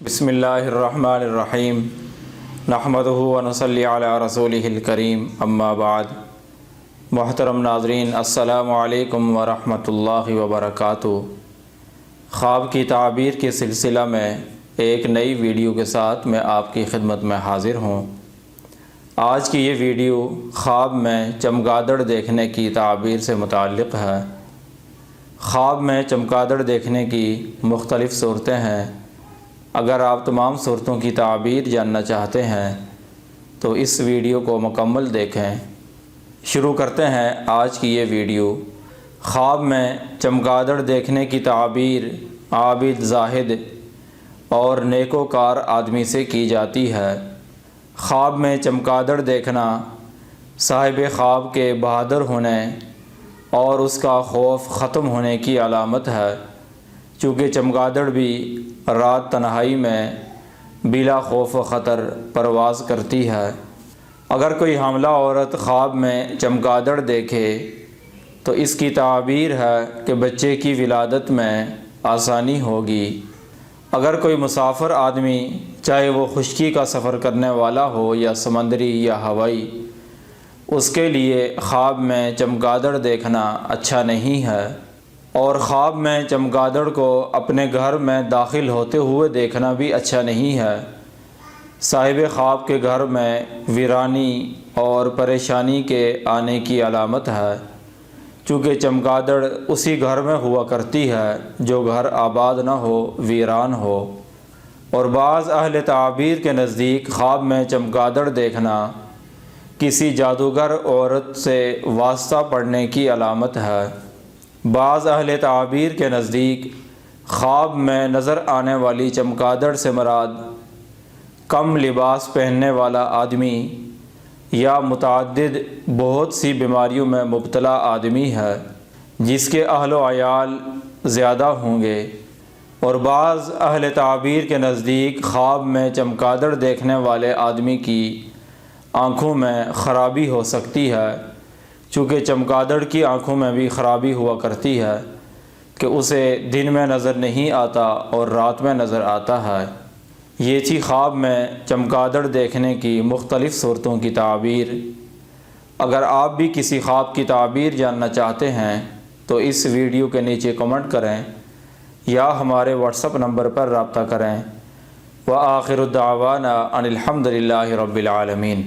بسم اللہ الرحمن الرحیم نحمدہ ونصلی علی رسولہ الکریم اما بعد۔ محترم ناظرین، السلام علیکم ورحمۃ اللہ وبرکاتہ۔ خواب کی تعبیر کے سلسلہ میں ایک نئی ویڈیو کے ساتھ میں آپ کی خدمت میں حاضر ہوں۔ آج کی یہ ویڈیو خواب میں چمگادڑ دیکھنے کی تعبیر سے متعلق ہے۔ خواب میں چمگادڑ دیکھنے کی مختلف صورتیں ہیں۔ اگر آپ تمام صورتوں کی تعبیر جاننا چاہتے ہیں تو اس ویڈیو کو مکمل دیکھیں۔ شروع کرتے ہیں آج کی یہ ویڈیو۔ خواب میں چمگادڑ دیکھنے کی تعبیر عابد، زاہد اور نیکوکار آدمی سے کی جاتی ہے۔ خواب میں چمگادڑ دیکھنا صاحب خواب کے بہادر ہونے اور اس کا خوف ختم ہونے کی علامت ہے، چونکہ چمگادڑ بھی رات تنہائی میں بلا خوف و خطر پرواز کرتی ہے۔ اگر کوئی حاملہ عورت خواب میں چمگادڑ دیکھے تو اس کی تعبیر ہے کہ بچے کی ولادت میں آسانی ہوگی۔ اگر کوئی مسافر آدمی، چاہے وہ خشکی کا سفر کرنے والا ہو یا سمندری یا ہوائی، اس کے لیے خواب میں چمگادڑ دیکھنا اچھا نہیں ہے، اور خواب میں چمگادڑ کو اپنے گھر میں داخل ہوتے ہوئے دیکھنا بھی اچھا نہیں ہے۔ صاحب خواب کے گھر میں ویرانی اور پریشانی کے آنے کی علامت ہے، چونکہ چمگادڑ اسی گھر میں ہوا کرتی ہے جو گھر آباد نہ ہو، ویران ہو۔ اور بعض اہل تعبیر کے نزدیک خواب میں چمگادڑ دیکھنا کسی جادوگر عورت سے واسطہ پڑنے کی علامت ہے۔ بعض اہل تعبیر کے نزدیک خواب میں نظر آنے والی چمگادڑ سے مراد کم لباس پہننے والا آدمی یا متعدد بہت سی بیماریوں میں مبتلا آدمی ہے جس کے اہل و عیال زیادہ ہوں گے۔ اور بعض اہل تعبیر کے نزدیک خواب میں چمگادڑ دیکھنے والے آدمی کی آنکھوں میں خرابی ہو سکتی ہے، چونکہ چمگادڑ کی آنکھوں میں بھی خرابی ہوا کرتی ہے کہ اسے دن میں نظر نہیں آتا اور رات میں نظر آتا ہے۔ یہ تھی خواب میں چمگادڑ دیکھنے کی مختلف صورتوں کی تعبیر۔ اگر آپ بھی کسی خواب کی تعبیر جاننا چاہتے ہیں تو اس ویڈیو کے نیچے کمنٹ کریں یا ہمارے واٹس ایپ نمبر پر رابطہ کریں۔ وآخر دعوانا ان الحمد للہ رب العالمین۔